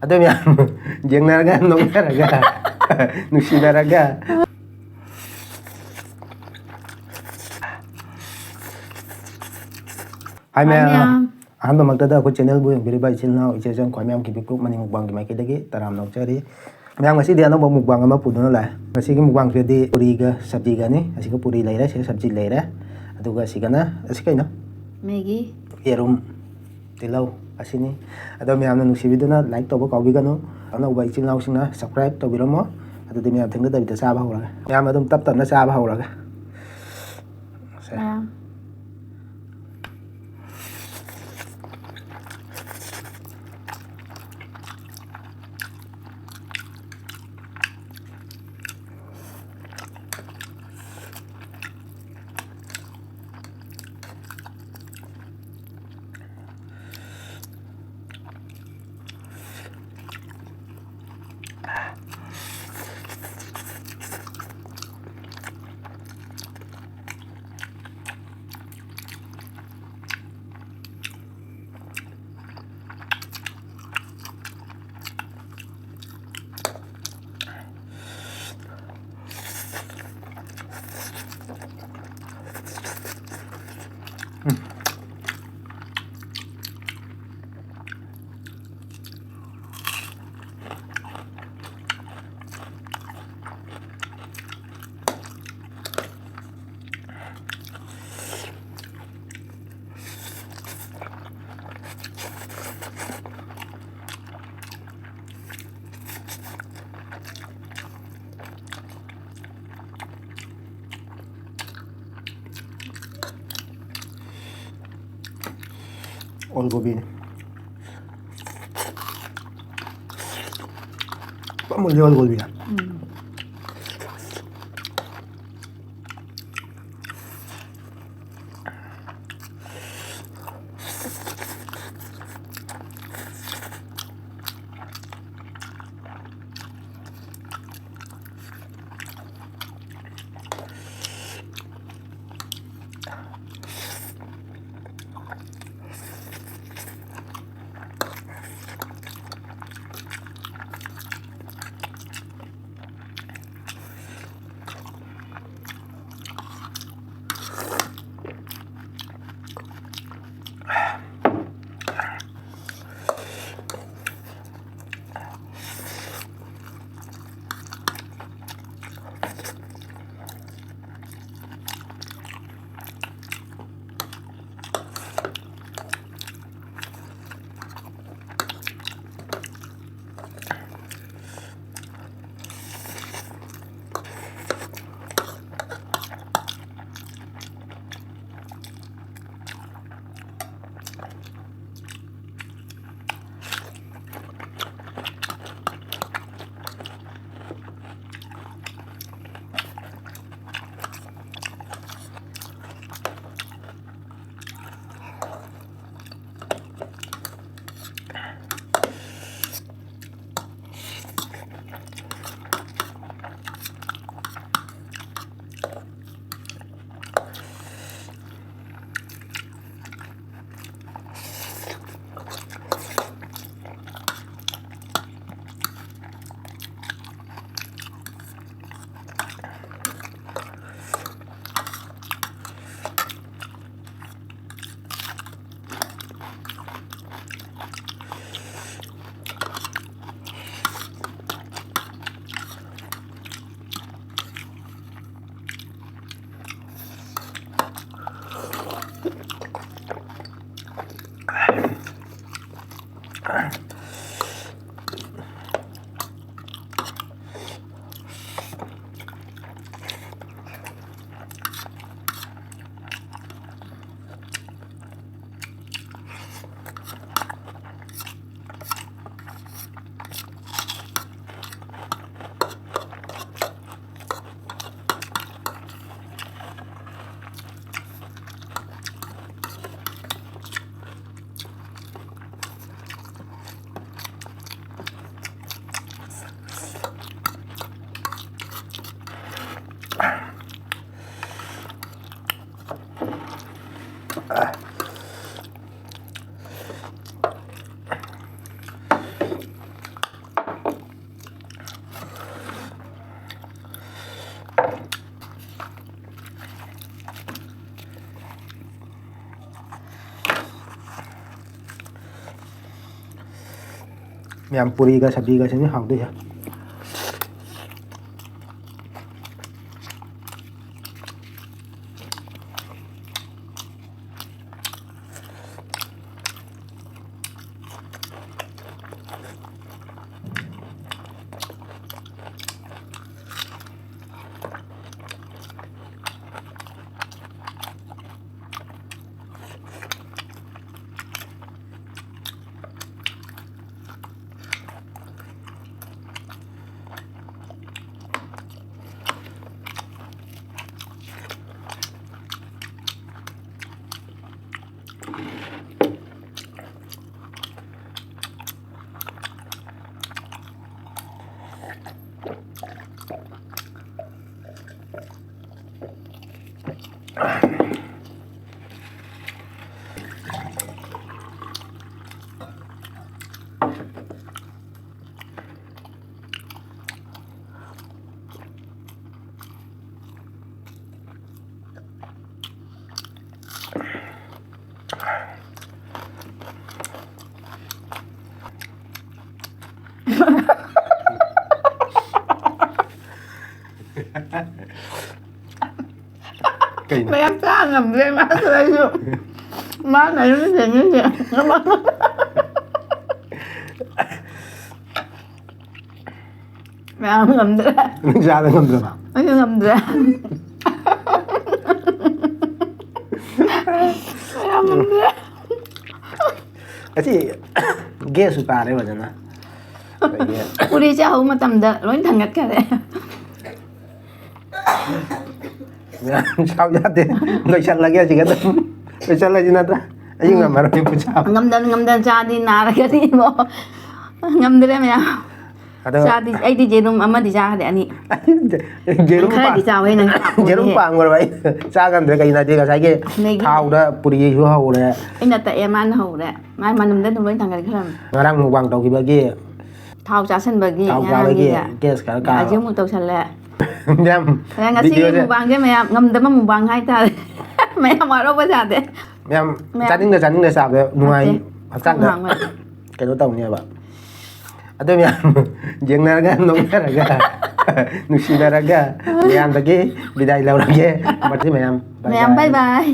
ꯑꯗꯨ ꯃꯌꯥꯝ ꯌꯦꯡꯅꯔꯒ ꯅꯣꯛꯅꯔꯒ ꯅꯨꯡꯁꯤꯅꯔꯒ ꯍꯥꯏ ꯃꯌꯥꯝ ꯑꯍꯥꯟꯕꯃꯛꯇꯗ ꯑꯩꯈꯣꯏ ꯆꯦꯅꯦꯜꯕꯨ ꯌꯦꯡꯕꯤꯔꯤꯕ ꯏꯆꯤꯜ ꯏꯅꯥꯎ ꯏꯆꯦꯆꯟ ꯈ꯭ꯋꯥꯏ ꯃꯌꯥꯝ ꯀꯤꯕꯤꯀꯨꯞ ꯃꯅꯤꯡ ꯃꯨꯛꯕꯥꯡꯒꯤ ꯃꯥꯏꯀꯩꯗꯒꯤ ꯇꯔꯥꯝ ꯅꯣꯛꯆꯔꯤ ꯃꯌꯥꯝ ꯉꯁꯤꯗꯤ ꯑꯅꯧꯕ ꯃꯨꯛꯕꯥꯡ ꯑꯃ ꯄꯨꯗꯨꯅ ꯂꯥꯛꯑꯦ ꯉꯁꯤꯒꯤ ꯃꯨꯛꯕꯥꯡꯁꯤꯗꯤ ꯄꯨꯔꯤꯒ ꯁꯕꯖꯤꯒꯅꯤ ꯑꯁꯤꯒ ꯄꯨꯔꯤ ꯂꯩꯔꯦ ꯁꯤꯒ ꯁꯕꯖꯤ ꯂꯩꯔꯦ ꯑꯗꯨꯒ ꯑꯁꯤꯒꯅ ꯑꯁꯤ ꯀꯩꯅꯣ ꯃꯦꯒꯤ ꯌꯦꯔꯨꯝ ꯇꯤꯜꯍꯧ ꯑꯁꯤꯅꯤ ꯑꯗꯣ ꯃꯌꯥꯝꯅ ꯅꯨꯡꯁꯤꯕꯤꯗꯨꯅ ꯂꯥꯏꯛ ꯇꯧꯕ ꯀꯥꯎꯕꯤꯒꯅꯨ ꯑꯅꯧꯕ ꯏꯆꯤꯜ ꯏꯅꯥꯎꯁꯤꯡꯅ ꯁꯕꯁꯀ꯭ꯔꯥꯏꯕ ꯇꯧꯕꯤꯔꯝꯃꯣ ꯑꯗꯨꯗꯤ ꯃꯌꯥꯝ ꯊꯦꯡꯅꯗꯕꯤꯗ ꯆꯥꯕ ꯍꯧꯔꯒꯦ ꯃꯌꯥꯝ ꯑꯗꯨꯝ ꯇꯞ ꯇꯞꯅ ꯆꯥꯕ ꯍꯧꯔꯒꯦ ꯃꯌꯥꯝ ꯑꯣꯜꯒꯣꯕꯤꯅꯤ ꯄꯥꯝꯃꯨꯜꯂꯤ ꯑꯣꯜꯒꯣꯕꯤꯅ ꯃꯌꯥꯝ ꯄꯨꯔꯤꯒ ꯁꯕꯖꯤꯒꯁꯤꯅꯤ ꯍꯥꯎꯗꯣꯏꯁꯦ Mẹ cha ngầm ghê má tôi đây chứ. Má này nó gì như vậy. Nó má. Mẹ ngầm được. ra là ngâm được à? Nó chưa ngầm được. Mẹ ngầm được. Cái gì ghê sụp bà đấy mà nó 우리 자 엄마 땀다. 로인 당gat cả đấy. sao ra thế người chắc là ghê chỉ cái tâm người chắc là gì nè nhưng mà rồi phụ sao ngâm cha đi nà cái gì bộ. Ngâm đi đấy mẹ. Cha đi ai đi jerum amma đi cha đấy anh. jerum Khai đi chào hay nè. jerum pang rồi vậy chaกันเลยcái này thì cái sai cái thao đó puri chú hậu đấy Anh là tại em ăn hậu đấy. Mai mà nằm đến loin 당gat 그럼. ngarang mau bang tau ki bagi Thao cha sen bagi. thao ka bagi cái sekarang ka 아주 못 tausal래. Nhâm Kaya nga sige mukbang cái mẹ ngâm đấm mukbang hay ta. Mẹ mà đâu có ra thế. Nhâm chán những sao vậy nuôi phát triển đó cái đó tông nha bạn atau nhâm jeng naraga nong naraga nusi naraga nhâm lagi bidai lau lagi macam nhâm Mẹ bye bye.